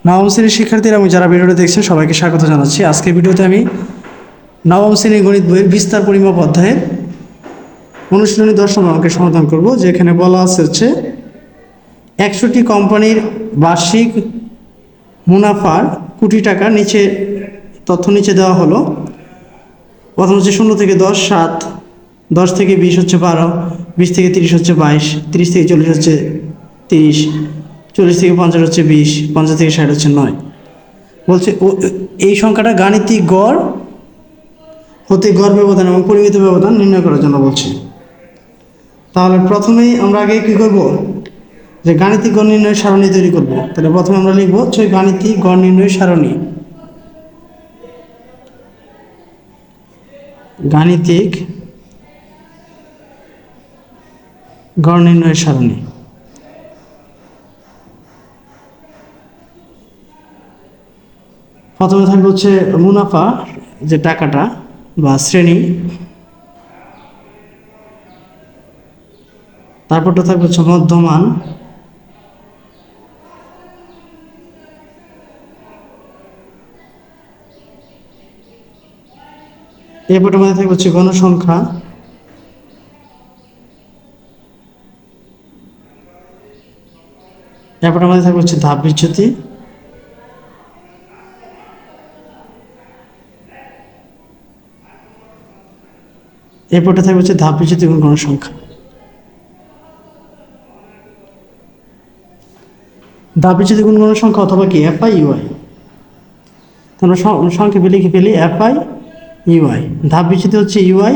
নবম শ্রেণীর শিক্ষার্থীরা এবং যারা ভিডিওটা দেখছেন সবাইকে স্বাগত জানাচ্ছি। আজকের ভিডিওতে আমি নবম শ্রেণীর গণিত বইয়ের বিস্তার পরিমাপ অধ্যায়ের অনুশীলনী 10 নম্বর অঙ্কের সমাধান করব। যেখানে বলা আছে হচ্ছে 100টি কোম্পানির বার্ষিক মুনাফার কোটি টাকা। নিচে তথ্য দেওয়া হলো। প্রথম হচ্ছে 0 থেকে 10 7, 10 থেকে 20 হচ্ছে 12, 20 থেকে 30 হচ্ছে 22, 30 থেকে 40 হচ্ছে 30, 40 থেকে 50 হচ্ছে 20, 50 থেকে 60 হচ্ছে 9। বলছে এই সংখ্যাটা গাণিতিক গড় হতে গড় ব্যবধান এবং পরিমিত ব্যবধান নির্ণয় করার জন্য বলছে। তাহলে প্রথমেই আমরা আগে কী করব, যে গাণিতিক গড় নির্ণয়ের সারণী তৈরি করব। তাহলে প্রথমে আমরা লিখব হচ্ছে গাণিতিক গড় নির্ণয়ের সারণী। গাণিতিক গড় নির্ণয়ের সারণী। প্রথমে থাকবে হচ্ছে মুনাফা, যে টাকাটা বা শ্রেণী। তারপরটা থাকবে হচ্ছে মধ্যমান। এরপরটার মধ্যে থাকবে হচ্ছে গণসংখ্যা। এরপরটার মধ্যে থাকবে হচ্ছে ধাপ বিচ্যুতি। এরপরটা থাকবে হচ্ছে ধাপ বিচ্যুতি এবং গণসংখ্যা। ধাপ বিচ্যুতি গুণ গণসংখ্যা অথবা কি এফআই ইউআই। আমরা সংক্ষেপে লিখে ফেলি এফআই ইউআই। ধাপ বিচ্যুতি হচ্ছে ইউআই,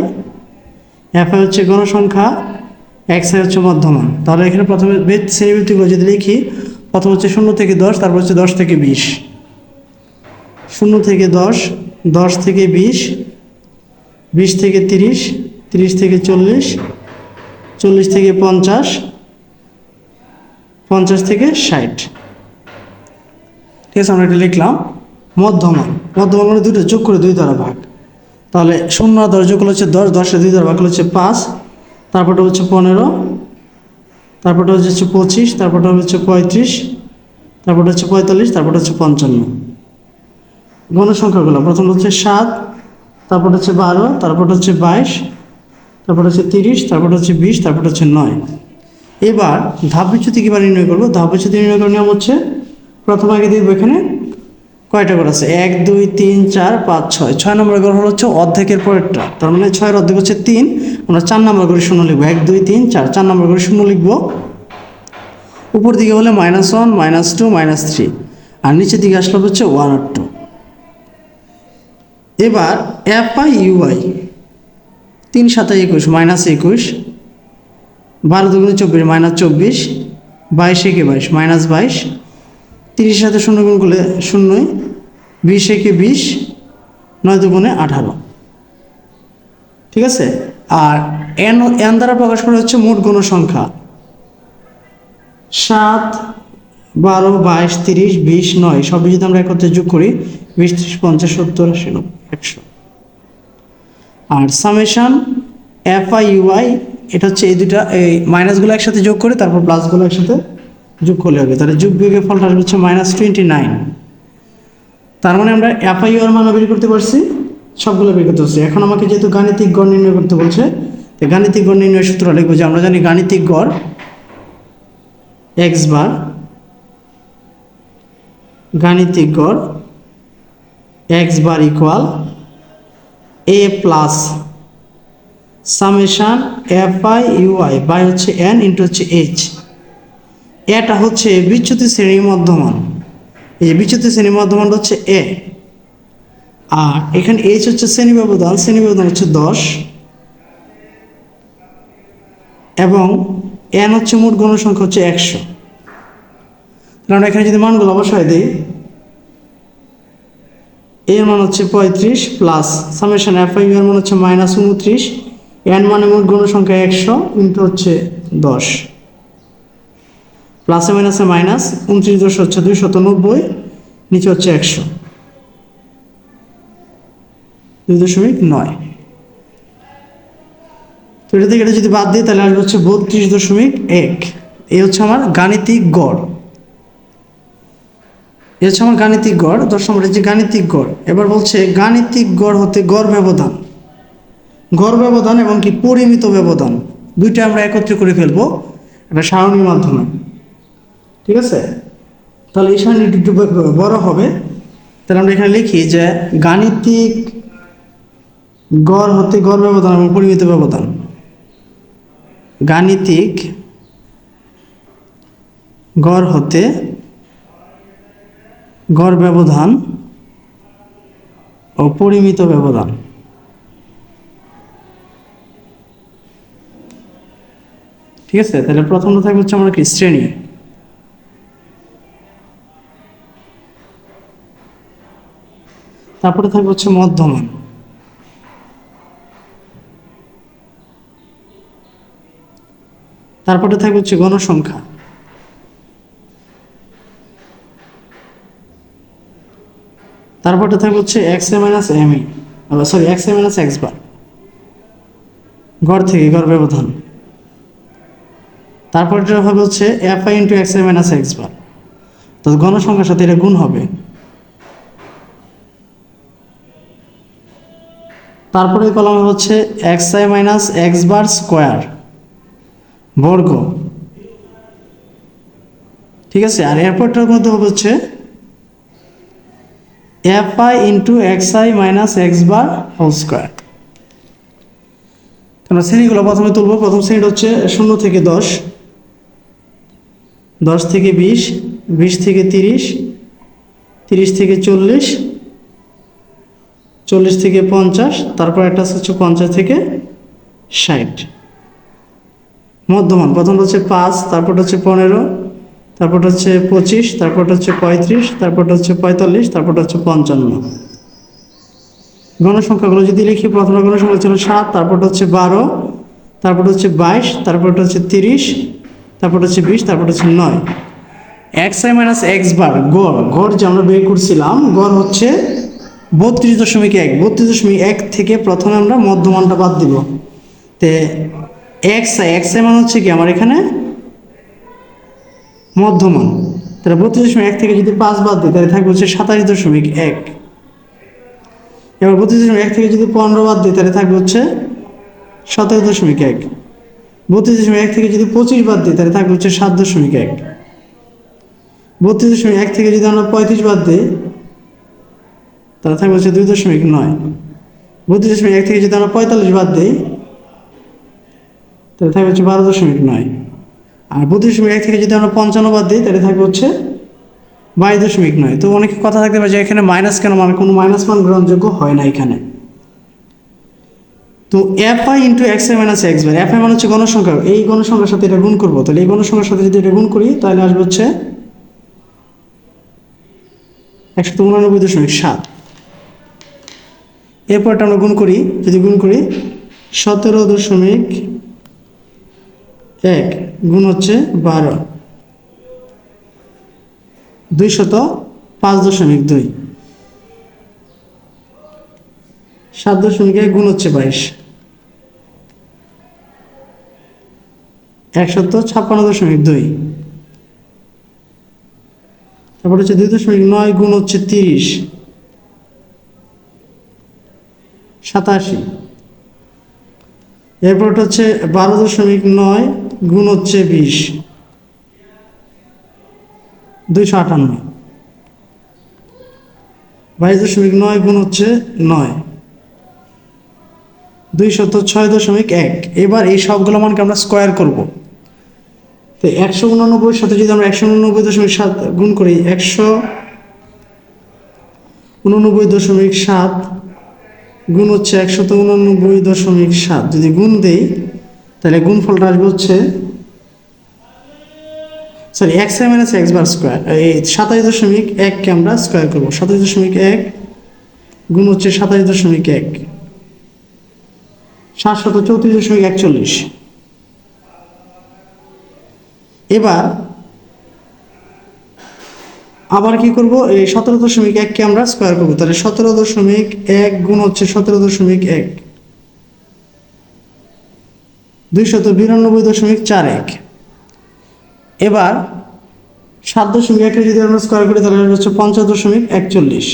এফআই হচ্ছে গণসংখ্যা, এক্সআই হচ্ছে মধ্যমান। তাহলে এখানে প্রথমে শ্রেণীবৃত্তিগুলো যদি লিখি, প্রথম হচ্ছে 0 থেকে 10, তারপর হচ্ছে 10 থেকে 20, 0 থেকে 10, 10 থেকে 20, 20 থেকে 30, 30 থেকে 40, 40 থেকে 50, 50 থেকে 60। ঠিক আছে, আমরা এটা লিখলাম। মধ্যমান, মধ্যমান মানে দুটো যোগ করে 2 দ্বারা ভাগ। তাহলে 0 আর 10 যোগ করলে হচ্ছে 10, 10 2 দ্বারা ভাগ করলে হচ্ছে 5, তারপরটা হচ্ছে 15, তারপরটা হচ্ছে 25, তারপরটা হচ্ছে 35, তারপরটা হচ্ছে 45, তারপরটা হচ্ছে 55। গণসংখ্যাগুলো প্রথম হচ্ছে 7, তারপরটা হচ্ছে 12, তারপরটা হচ্ছে 22, তারপর হচ্ছে 30, তারপর হচ্ছে 20, তারপর হচ্ছে 9। এবার ধাপ বিচ্যুতি কীভাবে নির্ণয় করবো? ধাপ বিচ্যুতি নির্ণয় করার নিয়ম হচ্ছে, প্রথম আগে দেখবো এখানে কয়টা ঘর আছে, 1 2 3 4 5 6। 6 নম্বর ঘর হচ্ছে অর্ধেকের পরেরটা, তার মানে 6-এর অর্ধেক হচ্ছে 3। আমরা 4 নম্বর করে 0 লিখবো। 1 2 3 4, 4 নম্বর করে 0 লিখবো। উপর দিকে হলে -1 -2 -3, আর নিচের দিকে আসলে হচ্ছে 1 আর 2। এবার এফআই ইউআই, 3 7 21 -21, 12 2 24 -24, 22 1 22 -22, 30 সাথে 0 গুণ করলে 0, 20 1 20, 9 2 18। ঠিক আছে। আর এন দ্বারা প্রকাশ করা হচ্ছে মোট গণসংখ্যা। 7 12 22 30 20 9 সব যদি আমরা একত্রে যোগ করি, 20 30 50 70 80 90 100। আর সামেশন এফআই ইউআই, এটা হচ্ছে এই দুটা, এই মাইনাসগুলো একসাথে যোগ করে তারপর প্লাসগুলো একসাথে যোগ করলে হবে। তাহলে যোগ বিয়োগের ফলটা আসবে হচ্ছে -29। তার মানে আমরা এফআই ইউ এর মান বের করতে পারছি, সবগুলো বের করতে পারছি। এখন আমাকে যেহেতু গাণিতিক গড় নির্ণয় করতে বলছে, তো গাণিতিক গড় নির্ণয়ের সূত্র লিখবো। যে আমরা জানি গাণিতিক গড় এক্স বার, গাণিতিক গড় x bar equal a plus summation f i u i by হচ্ছে এন ইন্টু হচ্ছে এইচ। এটা হচ্ছে বিচ্যুতি শ্রেণীর মধ্যমান। এই যে বিচ্যুতি শ্রেণীর মধ্যমানটা হচ্ছে এ, আর এখানে এইচ হচ্ছে শ্রেণী ব্যবধান। শ্রেণী ব্যবধান হচ্ছে 10, এবং এন হচ্ছে মোট গণসংখ্যা হচ্ছে 100। কারণ এখানে যদি মানগুলো বসায় দিই, এর মান হচ্ছে 35 প্লাস সামেশন এফআই ইউ এর মান হচ্ছে -29, এন মানে মোট গণসংখ্যা 100 ইন্টু হচ্ছে 10, প্লাসে মাইনাসে মাইনাস, 29 10 হচ্ছে 290, নিচে হচ্ছে 100, 2.9। তো এটা থেকে এটা যদি বাদ দিই তাহলে আসবে হচ্ছে 32.1। এই হচ্ছে আমার গাণিতিক গড়। এ হচ্ছে আমার গাণিতিক গড়। 10 নম্বরের যে গাণিতিক গড়। এবার বলছে গাণিতিক গড় হতে গড় ব্যবধান, গড় ব্যবধান এবং কি পরিমিত ব্যবধান দুইটা আমরা একত্রে করে ফেলবো একটা সারণীর মাধ্যমে। ঠিক আছে, তাহলে এই সারণীটি একটু বড় হবে। তাহলে আমরা এখানে লিখি যে গাণিতিক গড় হতে গড় ব্যবধান এবং পরিমিত ব্যবধান, গাণিতিক গড় হতে গড় ব্যবধান ও পরিমিত ব্যবধান। ঠিক আছে, তাহলে প্রথমটা থাকবে হচ্ছে আমরা কি শ্রেণী, তারপরে থাকবে হচ্ছে মধ্যমান, তারপরে থাকবে হচ্ছে গণসংখ্যা, তারপরে থাকবে হচ্ছে X A minus M E, sorry X A minus x bar, গড় থেকে গড় ব্যবধান। তারপরটা হবে হচ্ছে F I into X A minus x bar, তো গণসংখ্যার সাথে এটা গুণ হবে। তারপরে কলমে হচ্ছে X I minus x bar square বর্গ। ঠিক আছে, আর এরপরটার মধ্যে হবে হচ্ছে F I into x I minus x bar whole square. আমরা শ্রেণীগুলো প্রথমে তুলব। প্রথম শ্রেণীটা হচ্ছে 0 থেকে 10, 10 থেকে 20, 20 থেকে 30, 30 থেকে 40, 40 থেকে 50, তারপর একটা হচ্ছে 50 থেকে 60। মধ্যমান প্রথমটা হচ্ছে 5, তারপরটা হচ্ছে 15, তারপরটা হচ্ছে 25, তারপরটা হচ্ছে 35, তারপরটা হচ্ছে 45, তারপরটা হচ্ছে 55। গণসংখ্যাগুলো যদি লিখি, প্রথম গণসংখ্যা ছিল 7, তারপরটা হচ্ছে 12, তারপরটা হচ্ছে 22, তারপরটা হচ্ছে 30, তারপরটা হচ্ছে 20, তারপরটা হচ্ছে 9। X I minus x bar গড়, গড় যে আমরা বের করছিলাম গড় হচ্ছে 32.1। 32.1 থেকে প্রথমে আমরা মধ্যমানটা বাদ দিব। তে এক্স আই, এক্স আই মান হচ্ছে কি আমার এখানে মধ্যমান। তাহলে 32.1 থেকে যদি 5 বাদ দিই তাহলে থাকবে হচ্ছে 27.1। এবার 32.1 থেকে যদি 15 বাদ দিই তাহলে থাকবে হচ্ছে 17.1। 32.1 থেকে যদি 25 বাদ দিই তাহলে থাকবে হচ্ছে 7.1। 32.1 থেকে যদি আমরা 35 বাদ দিই তাহলে থাকবে হচ্ছে 2.9। 32.1 থেকে যদি আমরা 45 বাদ দিই তাহলে থাকবে হচ্ছে 12.9। আর 32.1 থেকে যদি আমরা 55 বাদ দিই তাহলে থাকবে হচ্ছে 22.9। তো অনেকে কথা থাকতে পারে যে এখানে মাইনাস কেন, মানে কোনো মাইনাস মান গ্রহণযোগ্য হয় না এখানে। তো F I into x I minus x bar, F I মানে হচ্ছে গণসংখ্যা, এই গণসংখ্যার সাথে এটা গুণ করবো। তাহলে এই গণসংখ্যার সাথে যদি এটা গুণ করি তাহলে আসবে হচ্ছে 189.7। এরপরটা আমরা গুণ করি, যদি গুণ করি 17.1 গুণ হচ্ছে 12, 205.2, 7.1 গুণ হচ্ছে 22, 156.2। তারপর হচ্ছে 2.9 গুণ হচ্ছে 30, 87। এরপরটা হচ্ছে 12.9 গুণ হচ্ছে 20, 258। 22.9 গুণ হচ্ছে 9, 206.1। এবার এই সবগুলো মানকে আমরা স্কোয়ার করব। তো 189 সাথে যদি আমরা 189.7 গুণ করি, 189.7 গুণ হচ্ছে 189.7, যদি গুণ দেই তাহলে গুণফলটা আসবে হচ্ছে sorry x I minus x bar square. এই 27.1কে আমরা স্কোয়ার করবো। 27.1 গুণ হচ্ছে 27.1, 734.41। এবার আবার কি করব, এই 17.1কে আমরা স্কোয়ার করবো। তাহলে 17.1 গুণ হচ্ছে 17.1, 292.41। এবার 7.1 যদি আমরা স্কোয়ার করি তাহলে হচ্ছে 50.41।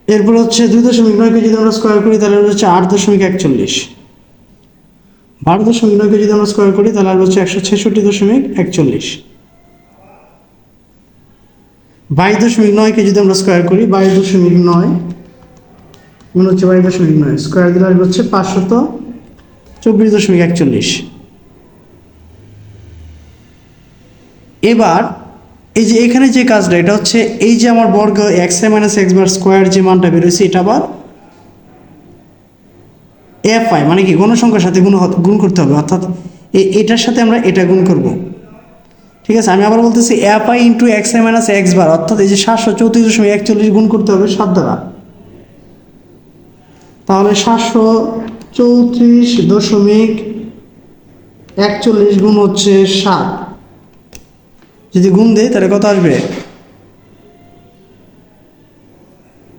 এরপর হচ্ছে 2.9 যদি আমরা স্কোয়ার করি তাহলে হচ্ছে 8.41। 12.9 যদি আমরা স্কোয়ার করি তাহলে হচ্ছে 166.41। 22.9 যদি আমরা স্কোয়ার করি 22.9 মনে হচ্ছে 22.9 স্কোয়ার দিলে হচ্ছে 524.41। এবার এই যে এখানে যে কাজটা এটা হচ্ছে এই যে আমার বর্গ x I minus x bar square যে মানটা বেরোচ্ছে এটা আবার এফ আই মানে কি গণসংখ্যার সাথে গুণ করতে হবে, অর্থাৎ এটার সাথে আমরা এটা গুণ করব। ঠিক আছে, আমি আবার বলতেছি F I into x I minus x bar, অর্থাৎ এই যে 734.41 গুণ করতে হবে 7 দ্বারা। তাহলে 734.41 গুণ হচ্ছে 7, যদি গুণ দেয় তাহলে কত আসবে?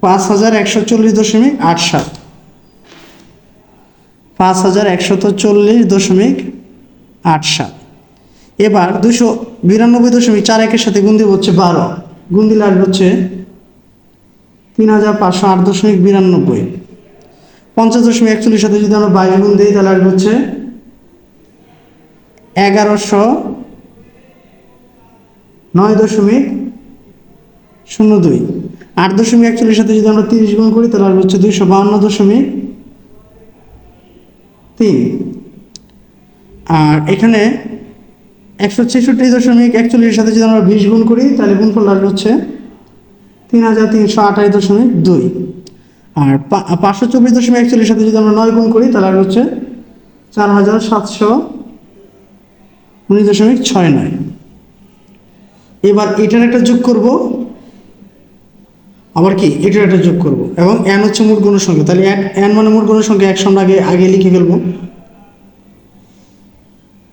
5140.87। 5140.87। এবার 292.41 সাথে গুণ দেব হচ্ছে 12, গুণ দিলে আসবে হচ্ছে 3508.92। 50.41 সাথে যদি আমরা 22 গুণ দিই তাহলে আসবে হচ্ছে 1109.02। 8.41 সাথে যদি আমরা 30 গুণ করি তাহলে আসবে হচ্ছে 252.3। আর এখানে 166.41 সাথে যদি আমরা 20 গুণ করি তাহলে গুণফল আসবে হচ্ছে 3328.2। আর 524.41 সাথে যদি আমরা 9 গুণ করি তাহলে আসবে হচ্ছে 4719.69। এবার এটার একটা যোগ করব, আবার কি এটার একটা যোগ করব, এবং n হচ্ছে মোট গণসংখ্যা, তাহলে n মানে মোট গণসংখ্যা 100 আমরা আগে লিখে ফেলবো।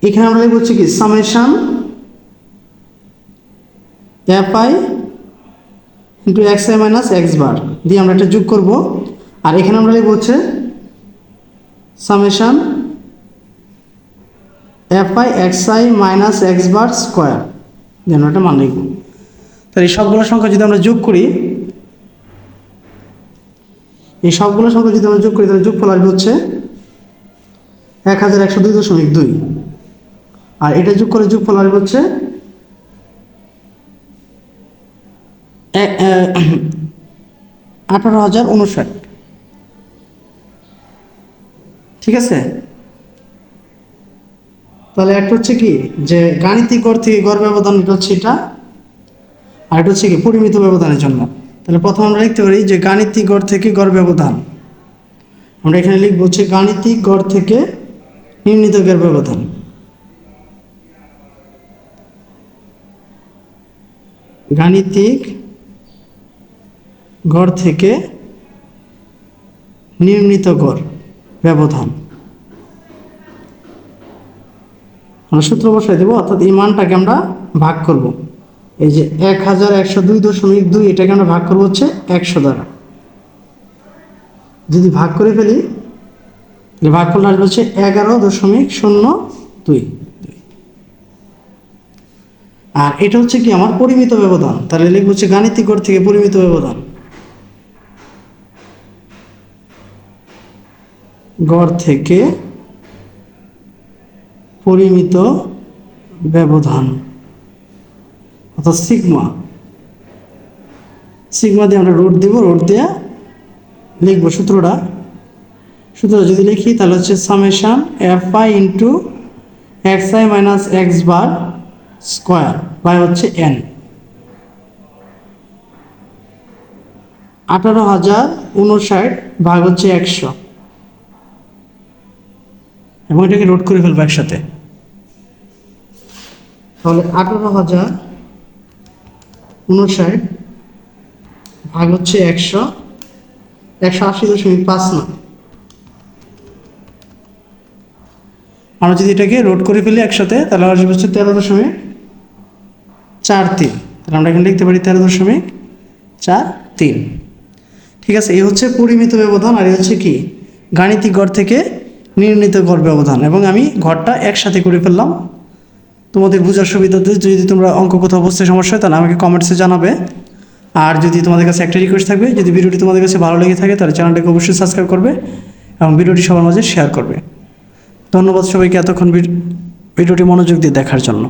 এখানে আমরা লিখব হচ্ছে কি summation F I into x I minus x bar দিয়ে আমরা একটা যোগ করব। আর এখানে আমরা লিখব হচ্ছে summation F I x I minus x bar square যেন একটা মান লিখব। তাহলে এই সবগুলো সংখ্যা যদি আমরা যোগ করি, এই সবগুলো সংখ্যা যদি আমরা যোগ করি তাহলে যোগফল আসবে হচ্ছে 1102.2। আর এটা যোগ করে যোগফল আসবে হচ্ছে 18,059। ঠিক আছে, তাহলে একটা হচ্ছে কি যে গাণিতিক গড় থেকে গড় ব্যবধান, এটা হচ্ছে এটা, আর এটা হচ্ছে কি পরিমিত ব্যবধানের জন্য। তাহলে প্রথম আমরা লিখতে পারি যে গাণিতিক গড় থেকে গড় ব্যবধান, আমরা এখানে লিখব হচ্ছে গাণিতিক গড় থেকে নির্ণীত গড় ব্যবধান। গাণিতিক গড় থেকে নির্ণীত গড় ব্যবধান আমরা সূত্র বসাই দেবো, অর্থাৎ এই মানটাকে আমরা ভাগ করব। এই যে 1102.2 এটাকে আমরা ভাগ করবো হচ্ছে 100 দ্বারা। যদি ভাগ করে ফেলি ভাগ করলে আসবে হচ্ছে 11.02। আর এটা হচ্ছে কি আমার পরিমিত ব্যবধান, তাহলে লিখব হচ্ছে গাণিতিক গড় থেকে পরিমিত ব্যবধান, গড় থেকে পরিমিত ব্যবধান, অর্থাৎ সিগমা। সিগমা দিয়ে আমরা রুট দিব, রুট দিয়ে লিখবো সূত্রটা যদি লিখি তাহলে হচ্ছে summation F I into x I minus x bar square by হচ্ছে এন। 18,059 ভাগ হচ্ছে 100, এবং এটাকে রুট করে ফেলবো একসাথে। তাহলে 18,059 ভাগ হচ্ছে 100, 180.5 না। আমরা যদি এটাকে রোড করে ফেলি একসাথে তাহলে আসবে হচ্ছে 13.43। তাহলে আমরা এখানে লিখতে পারি 13.43। ঠিক আছে, এই হচ্ছে পরিমিত ব্যবধান, আর এই হচ্ছে কি গাণিতিক গড় থেকে নির্ণীত গড় ব্যবধান, এবং আমি ঘরটা একসাথে করে ফেললাম। তোমাদের বোঝার সুবিধাতে যদি তোমরা অঙ্ক কোথাও বুঝতে সমস্যা হয় তাহলে আমাকে কমেন্টসে জানাবে। আর যদি তোমাদের কাছে একটা রিকোয়েস্ট থাকবে, যদি ভিডিওটি তোমাদের কাছে ভালো লেগে থাকে তাহলে চ্যানেলটাকে অবশ্যই সাবস্ক্রাইব করবে এবং ভিডিওটি সবার মাঝে শেয়ার করবে। ধন্যবাদ সবাইকে এতক্ষণ ভিডিওটি মনোযোগ দিয়ে দেখার জন্য।